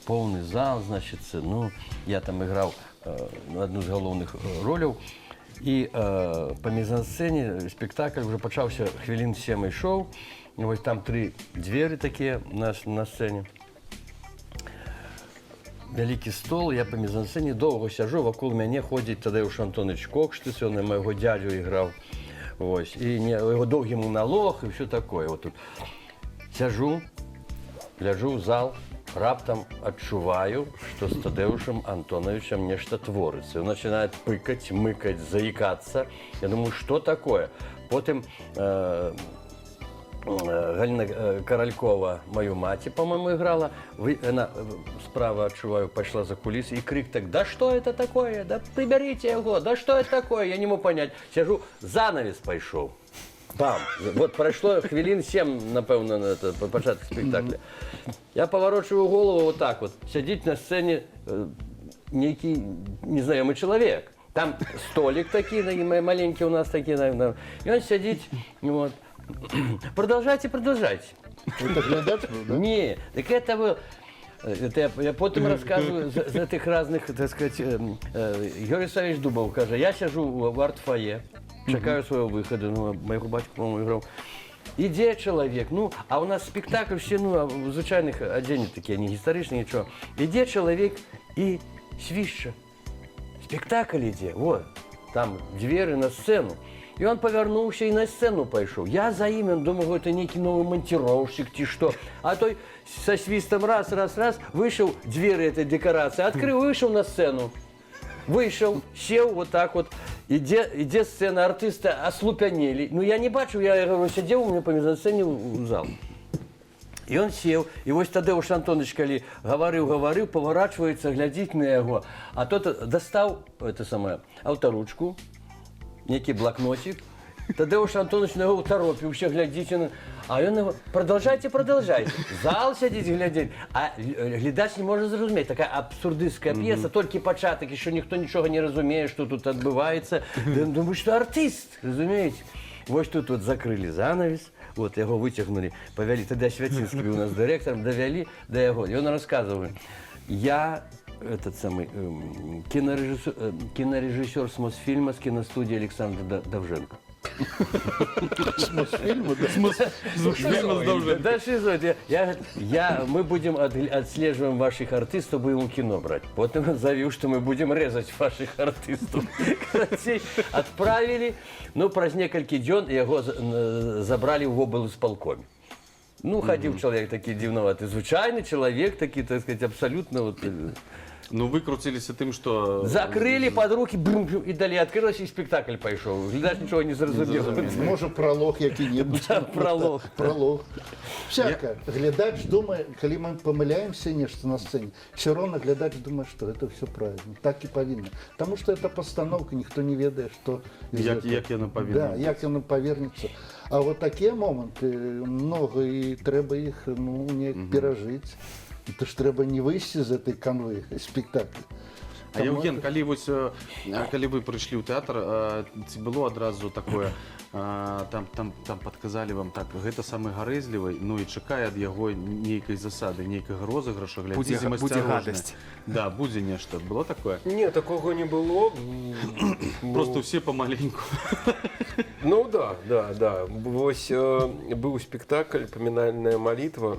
Полный зал, значит, ну, я там играл одну из головных ролей. И по мизансцене спектакль уже почався хвилин 7 шоу. Вот там 3 двери такие на сцене. Вялікі стол, я по мізансцені довго сяджу, вакол мяне ходзіць Тадеуш Антонович Кокштыц, ён на майго дядю іграў. Вось, і яго доўгі монолог, і ўсё такое. Вот тут сяджу, гляджу ў зал, раптам адчуваю, што з Тадеушем Антоновичем нешта творыцца. Ён начинает пыкаць, мыкаць, заикаться. Я думаю, что такое? Потым Галина Королькова, мою мать, по-моему, играла. Она справа, отчуваю, пошла за кулисы и крик так: да что это такое? Да приберите его, да что это такое? Я не мог понять. Сижу, занавес пошел. Пам. Вот прошло хвилин 7, напевно, на это, по початку спектакля. Я поворачиваю голову вот так вот. Сидит на сцене некий незнакомый человек. Там столик такие, маленький у нас такие, наверное. И он сидит, вот. Продолжайте. Это глядач был, да? Не, так это был... Это я потом рассказываю за этих разных, так сказать, Георгий Савич Дубов, каже, я сижу в арт-фойе, чекаю своего выхода, ну, моего батька, по-моему, играл. Иде человек, ну, а у нас спектакль все, ну, в звичайных оденет такие, не историчные, ничего. Иде человек и свища. Спектакль иде, вот, там двери на сцену. И он повернулся и на сцену пошел. Я за им, думаю, это некий новый монтировщик, ти что. А той со свистом раз, вышел, двери этой декорации, открыл, вышел на сцену. Вышел, сел вот так вот. Иде сцена, артисты ослупянели. Ну, я не бачу, я говорю, сидел у меня по мизансцене в зал. И он сел, и вот Тадеуш Антонович, коли говорил, поворачивается, глядит на его. А тот достал, это самое, авторучку, некий блокнотик. Тадеуш Антонович на его торопился, глядите. А он его, продолжайте. Зал сидит, глядит. А глядач не может зрозуміти. Такая абсурдистская пьеса, только початок, еще никто ничего не разумеет, что тут отбывается. Думаю, что артист, разумеете. Вот тут вот закрыли занавес, вот его вытягнули, повели. Тогда Святинский был у нас директором, довели до его. И он рассказывает, я этот самый кинорежиссер с Мосфильма, с киностудии Александра Довженко. С Мосфильма, да? Да, шизоид. Мы будем отслеживаем ваших артистов, будем кино брать. Потом заявил, что мы будем резать ваших артистов. Отправили, ну, праз некалькі дзён яго забрали в облсполкоме. Ну, ходил человек такой дивноватый, звычайный человек, такой, так сказать, абсолютно вот... Ну, выкрутились тем, что... Закрыли под руки, бум, и дали, открылось, и спектакль пошел. Глядач ничего не зразумел. Может, пролог який-небудь. Да, пролог. Пролог. Всяко. Глядач думает, когда мы помыляемся нечто на сцене, все равно глядач думает, что это все правильно. Так и повинно. Потому что это постановка, никто не ведает, что... Як яно павінна Да, як яно повернется. А вот такие моменты много, и треба их, ну, не пережить. Это ж треба не выйти з этой канвы спектакля. А Євген, коли ви прийшли у театр, ці було одразу такое, там подказали вам так, гэта самы гарэзлівы, ну і чакае ад яго нейкай засады, нейкага розыгрыша, глядзіце, мы Будзе асцярожны. гадасць. Да, будзе нешта. Было такое? Ні, такого не було. Просто все помаленьку. Ну да. Вось быў спектакль «Поминальная молитва».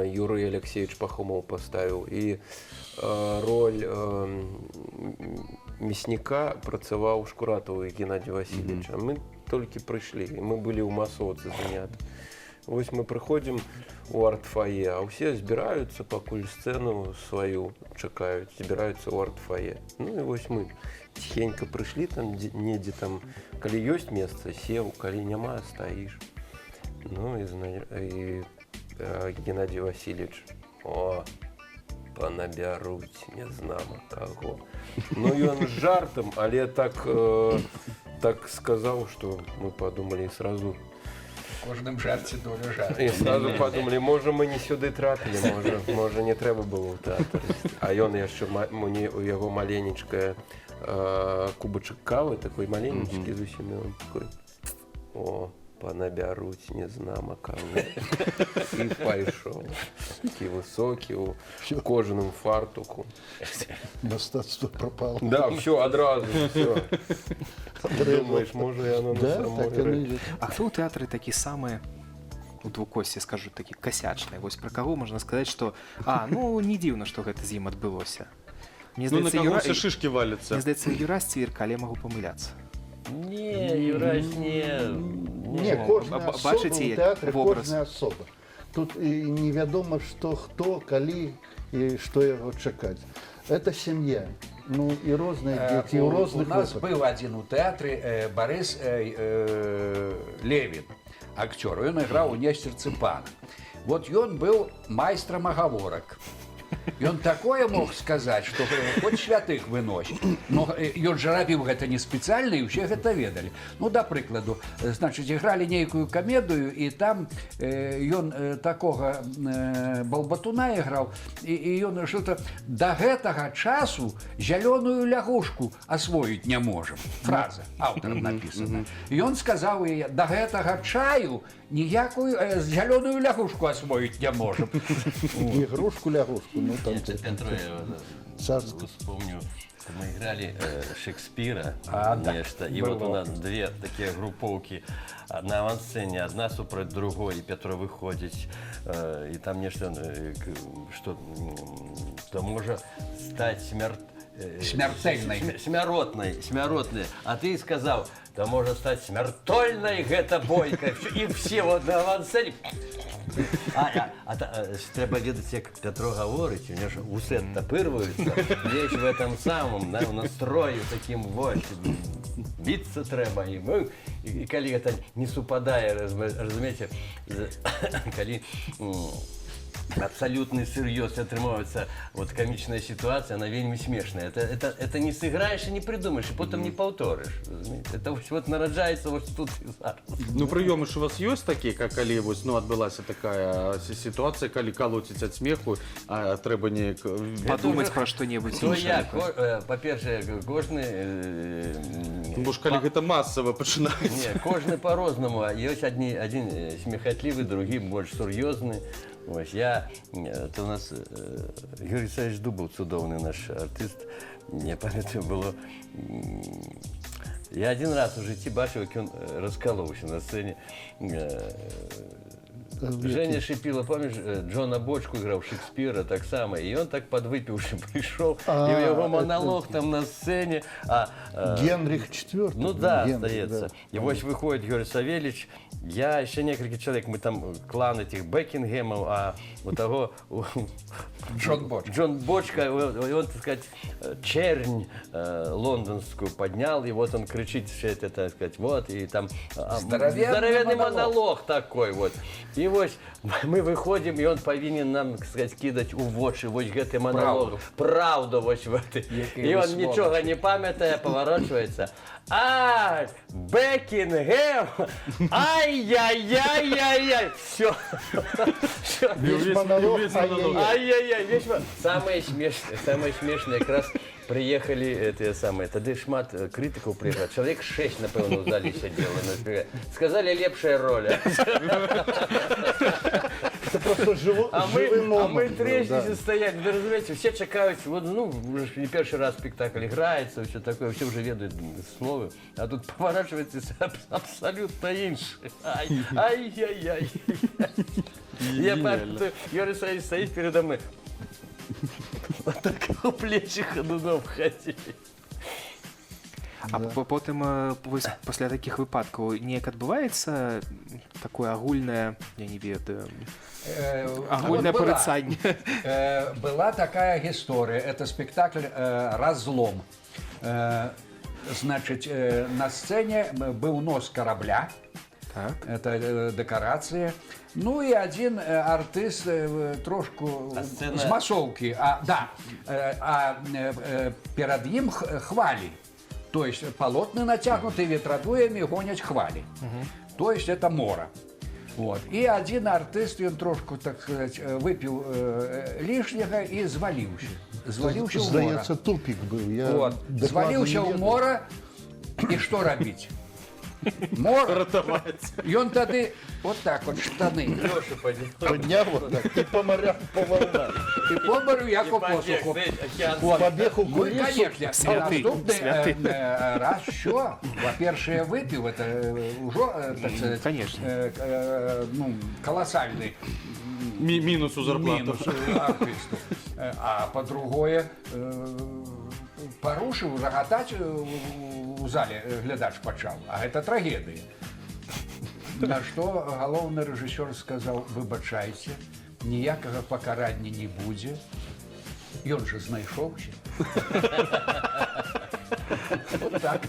Юрий Алексеевич Пахомов поставил, и роль мясника працаваў Шкуратову Геннадия Васильевича. Мы только пришли, мы были у масоўцы заняты. Вось мы приходим у арт-фае, а все збираются, пакуль сцену свою чакают, збираются у арт-фае. Ну и вось мы тихенько пришли, там недзе там, калі ёсць место, сел, калі няма, стоишь. Ну и Геннадий Васильевич, понабяруць незнамо каго. Ну ён з жартам, але так сказал, что мы подумали сразу. В кожным жарце доля жарта. И сразу подумали, може мы не сюды трапили, може не трэба было ў тэатр. А ён яшчэ у яго маленечкая кубачак кавы, такой маленечкі зусім, ён такой, понабяруць незнамо каго. І пайшоў. Такі высокі, у кожаным фартуку. Мастацтво пропало. Да, все, одразу, все. Думаешь, може яно на Да, самой так оно и рэчы. есть. А хто ў тэатры такі самы у двукосці, скажу, такі касячны? Вось пра каго можна сказаць, што ну не дзіўна, што гэта з ім адбылося. Мне Ну, на здаецца, кого все шишки валятся. Мне здаецца, Юрась Цвірка, але магу памыляцца. Не, Юрась, не. Не, кожная особа бачыце, у як театре, вобраз. кожная особа. Тут и неведомо, что, кто, коли и что его чекать. Это семья. Ну, и разные дети, и У разных нас опытов. был один у театры Борис Левин, актер. Он играл у Нестерца Пана. Вот он был майстром оговорок. И он такое мог сказать, что хоть святых выносит. Но он же рабіў гэта не специально, и все это ведали. Ну, до прикладу, значит, играли некую комедию, и там он такого балбатуна играл, и он что-то до гэтага часу зеленую лягушку освоить не можем. Фраза автором написана. И он сказал ей, до гэтага чаю ніякую зеленую лягушку освоить не можем. Игрушку-лягушку. Ну, там Петро, я вспомню, мы играли Шекспира, нечто, и вот у нас две такие групповки на авансцене, одна супротив другой, и Петро выходит, и там нечто, что может стать смяротной, а ты сказал, да может стать смертельной гэта бойка, и все вот на авансцене. Треба ведаць, як Петро гаворыць, у него ж усы оттопырваются, весь в этом самом, в настрою таким вот, биться трэба, и калі это не супадае, разумеете, калі абсолютный серьез атрымоўваецца вот комичная ситуация, она вельмі смешная. Это не сыграешь и не придумаешь, и потом не повторишь. Это вот нараджается вот тут и зараз. Ну, прыёмы ж у вас ёсць такія, как калі вось, ну, адбылася такая ситуация, калі калоціць ад смеху, а трэба неяк Падумаць пра што-небудзь То іншае. я, па-першае, кожны... бо ж калі гэта масава Не, пачынаецца. кожны по-рознаму. Ёсць один смехатлівы, другі больш сур'ёзны. Ось я, это у нас Юрий Савич Дубов, цудоўны наш артист, я памятаю, было Я один раз у житті бачив, як він розколовся на сцені. Женя Шипило, помнишь, Джона Бочку играл Шекспира, так само, и он так подвыпивший пришел, и у него монолог там на сцене. Генрих IV. Ну да, Генрих, остается. да. И вот выходит Георгий Савельевич, я, еще несколько человек, мы там клан этих Бекингемов, а у того Джон Бочка, и он, так сказать, чернь лондонскую поднял, и вот он кричит все это, так сказать, вот, и там здоровенный монолог такой вот. И вот мы выходим, и он повинен нам, так сказать, кидать у вочы, вот гэты монолог. Правду вот в этой. И он ничего не памятая, поворачивается. А, Бекингем! Ай-яй-яй-яй-яй! Все. Весь монолог, ай-яй-яй. Ай-яй-яй, весь самое смешное, как раз приехали эти самые, тады шмат критиков приехало, человек 6, напевно, в залі сиділо. Сказали, лепшая роль. Это просто живой А мы момент. трещицы стоять, вы разумеете, все чекают, вот, ну, уже не первый раз спектакль играется, все такое, все уже ведают слово, а тут поворачивается абсолютно інший. Ай-яй-яй. Я пам'ятаю, Юрий Саевич стоит передо мной. Вот так у плечи ходуном ходили. А потым вось пасля такіх выпадкаў неяк адбываецца такое агульнае, я не ведаю, агульнае Вот была. парыцанне. Была такая история, это спектакль «Разлом». Значит, на сцене был нос корабля, Так. это декорации. Ну и один артист трошку сцена- з масоўкі, перед ним хвали. То есть полотна натягнуты ветродуями, гонять хвали. То есть это мора. Вот. И один артист, он трошку, так сказать, выпил лишнего и звалился. Звалился у мора. Здається, тупик был. Я Вот. докладно Звалился не у ведаю. мора, и что робить? Мор, и он тады вот так вот штаны. Леша пойдет. Поднял вот так и по морям, по волнам. И по морю, як у Побег, посуху. знаете, океан. Вот. Побег у Ну и, кулису. конечно, Святый, наступный святый. раз що, во-первых, я выпил, это уже, так сказать, Конечно. ну, колоссальный Минус у зарплаты. минус артисту. А по-другое, порушив, рагатать у залі глядач пачаў, а гэта трагедыя. На што галоўны рэжысёр сказаў: выбачайце, ніякага пакарання не будзе. Ён жа знайшоўся. Вот так.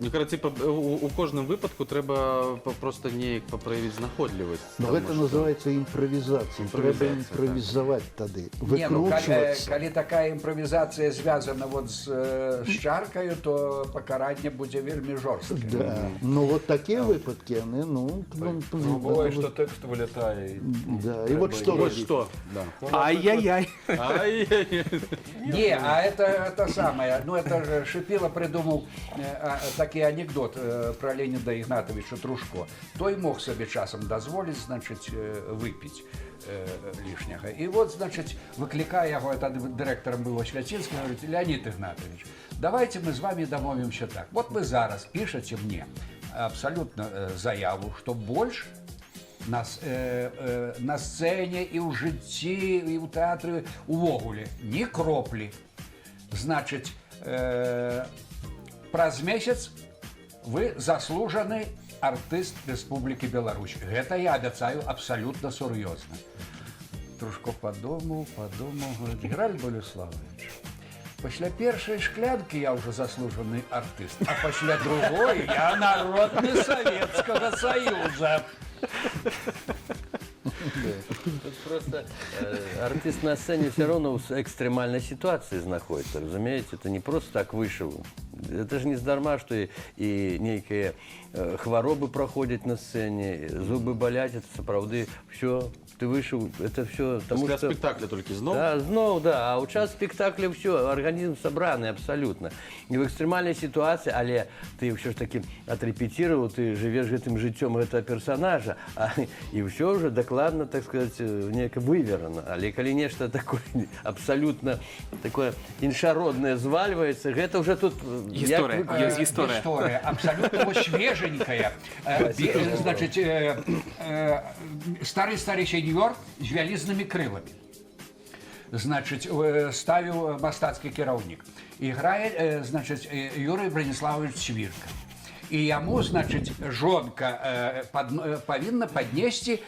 Ну, короче, у кожному випадку треба просто неяк проявити знаходливість. Но Тому это що- называется импровизацией. Треба Импровизация, импровизовать тады, Не, ну, выкручиваться. коли такая імпровізація зв'язана вот з шаркою, то покарання буде вельми жорстке. Да. Ну вот такие выпадки, они, ну, Бывает, что текст вылетает. да. И вот что Вот робить? что. Да. Ай-яй-яй. Ай-яй-яй. Не, а это самое, ну это же Шипило придумал такий анекдот про Леонида Игнатовича Трушко. Той мог себе часом дозволить, значит, выпить лишнего. И вот, значит, выкликая его, это директором был Освятинский, говорит: Леонид Игнатович, давайте мы с вами домовимся так. Вот вы зараз пишете мне абсолютно заяву, что больше на сцене і ў жыцці, і ў тэатры увогуле ні кроплі. Значыць, праз месяц вы заслужаны артыст Рэспублікі Беларусь. Гэта я абяцаю абсалютна сур'ёзна. Трушко падумаў, говорит: Геральд Болеславович, пасля першай шклянкі я ўжо заслужаны артыст, а пасля другой я народны Савецкага Саюза. Тут просто артист на сцене все равно в экстремальной ситуации находится, разумеете, это не просто так вышел. Это же не здарма, что и некие хворобы проходят на сцене, зубы болят, это сапраўды, все, ты вышел, это все, тому Після что... спектакля тільки знов. Да, знов, да. А у час спектакля все, организм собранный абсолютно. И в экстремальной ситуации, але ты все ж таки отрепетировал, ты живешь этим житем этого персонажа, и все уже докладно, так сказать, неко выверено. Але коли нечто такое абсолютно такое иншародное зваливается, это уже тут Гісторыя, як ёсць гісторыя. История абсолютно вот свеженькая. Значит, старый сеньор с вялізными крылами. Значит, ставил мастацкий кіраўнік. Играет, значит, Юрий Брониславович Свирка. И ему, значит, жонка повинна поднести,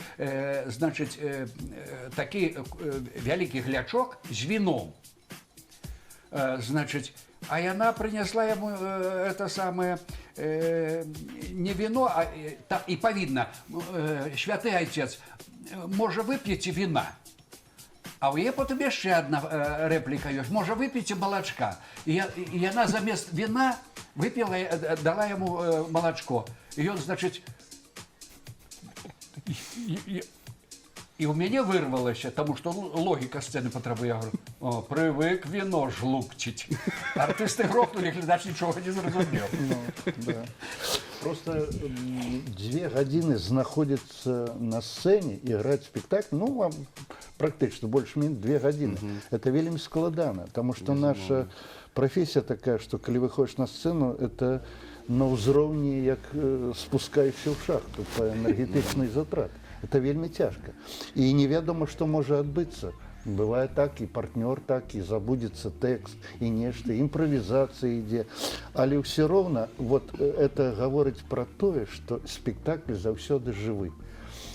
значит, такий великий глячок с вином. Значит, а она принесла ему это самое, не вино, и повинно, святый отец, может, выпьете вина? А у яе потым яшчэ одна рэпліка ёсць. Можа, выпіце малачка. І яна замест вина выпіла, дала яму малачко. І ён, значыць, і ў мяне вырвалася, таму што логіка сцэны патрабуе. Я говорю, прывык вино жлукчыць. Артысты грохнули, глядач нічога не зразумеў. Да. Просто 2 гадзіны знаходзіцца на сцэне і граць спектакль, ну, вам практычна больш-менш 2 гадзіны. Это вельмі складана, потому что наша профессия такая, что калі выходишь на сцену, это на ўзроўні, як спускаешься ў шахту по энергетычнай затрат. Это вельмі цяжка. І невядома, што можа адбыцца. Бывает так, и партнер так, и забудется текст, и нечто, импровизация идет. Але все равно, вот это говорить про то, что спектакль заўсёды живы.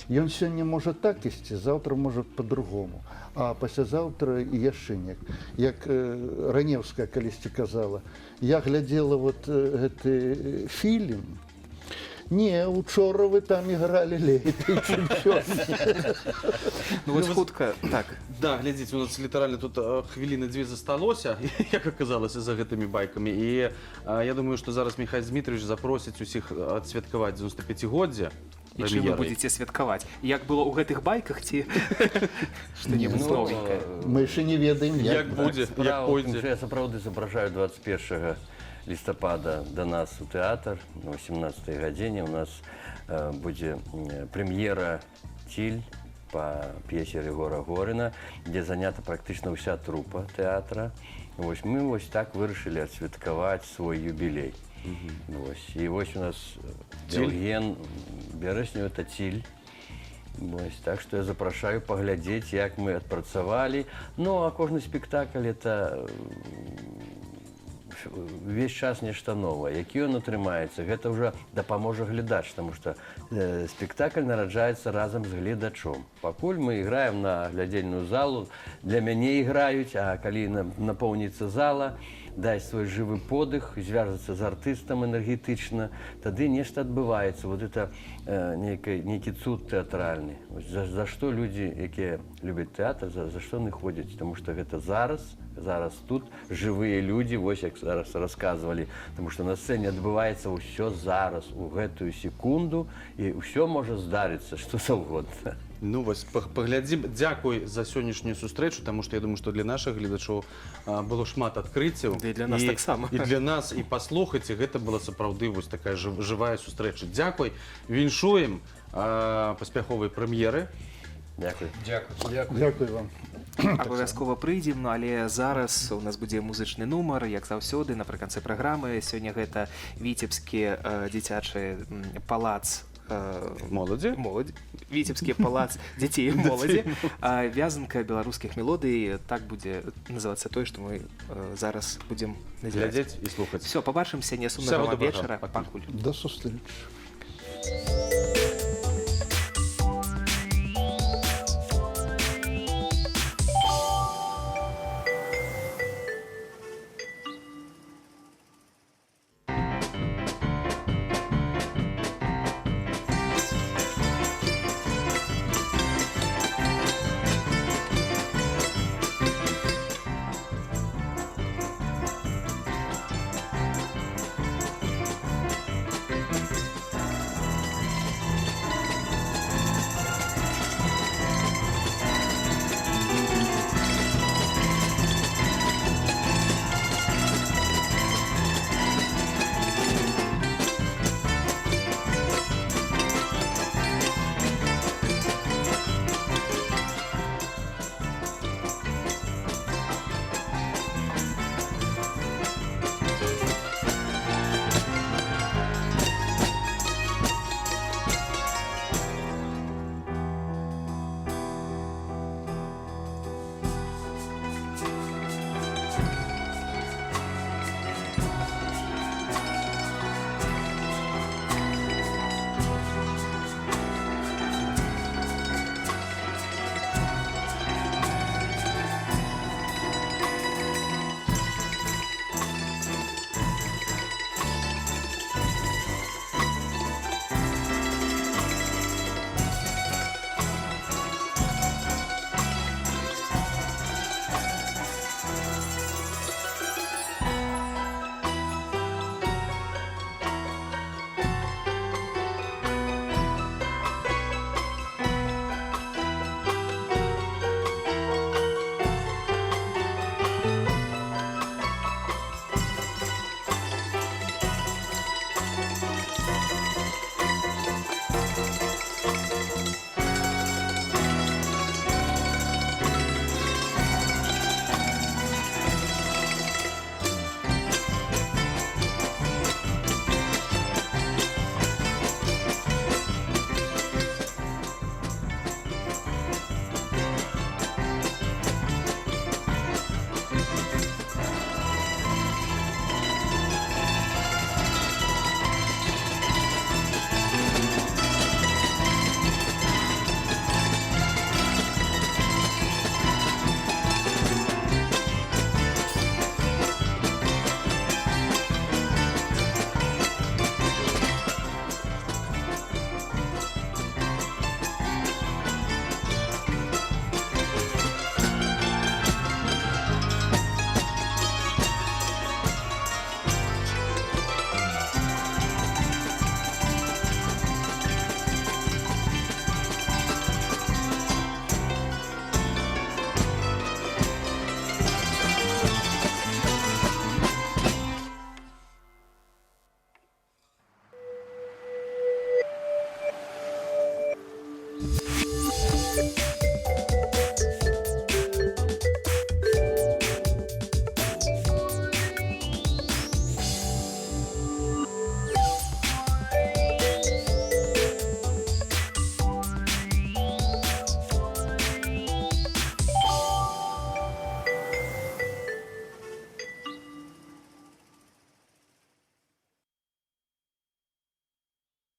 И он сегодня может так ісці, завтра может по-другому, а паслязаўтра и яшчэ неяк. Як Раневская калісьці казала, я глядела вот гэты фільм, не, учора вы там играли лепей, чым сёння. Ну вось хутка, так. Да, глядзіце, у нас літаральна тут хвіліны 2 засталося, як аказалася, за гэтымі байкамі. І я думаю, што зараз Михаил Дмитриевич запросіць усіх адсвяткаваць 95-годдзе. І чым вы будзеце святкаваць? Як было ў гэтых байках ці што-небудзь новенькае? Мы яшчэ не ведаем, Як будзе, як пойдзе. Я сапраўды запрашаю 21 лістапада до нас у тэатр. На 18-й гадзіне у нас будзе прэм'ера «Ціль» по п'есе Ригора Горина, дзе занята практычна ўся трупа тэатра. Вось мы вось так вырашылі адсвяткаваць свой юбілей. І вось у нас Белген берасню, это «Ціль». Вось, так што я запрашаю паглядзець, як мы адпрацавалі. Ну, а кожны спектакль это увесь час нешта новае. Які ён атрымаецца, гэта ўжо дапаможа глядач, таму што спектакль нараджаецца разам з гледачом. Пакуль мы іграем на глядзельную залу, для мяне іграюць, а калі напоўніцца зала, даць свой жывы подых, звяжацца з артыстам энергетычна, тады нешта адбываецца. Вот это нейкі цуд тэатральны. За што людзі, якія любяць тэатр, за што яны ходзяць? Таму што гэта зараз тут жывыя людзі, вось як зараз расказвалі, таму што на сцэне адбываецца ўсё зараз, у гэтую секунду, і ўсё можа здарыцца, што заўгодна. Ну вось, паглядзім. Дзякуй за сённяшнюю сустрэчу, таму што я думаю, што для нашых гледачоў было шмат адкрыццяў. Да і для нас таксама. І для нас, і паслухаць, і гэта была сапраўды вось такая жывая сустрэча. Дзякуй, віншуем паспяховай прэм'еры. Дякую. Дякую вам. Абавязкова прыйдзем, ну, але зараз у нас будзе музычны нумар, як заўсёды, напрыканцы праграмы. Сёння гэта віцебскі дзіцячы палац Моладзі. Віцебскі палац дзяцей і моладзі. Вязанка беларускіх мелодый, так будзе называцца тое, што мы зараз будзем Глядзець і слухаць. Все, пабачымся, не сумнага вам вечара. Пакуль. Пакуль. До сустрэчы.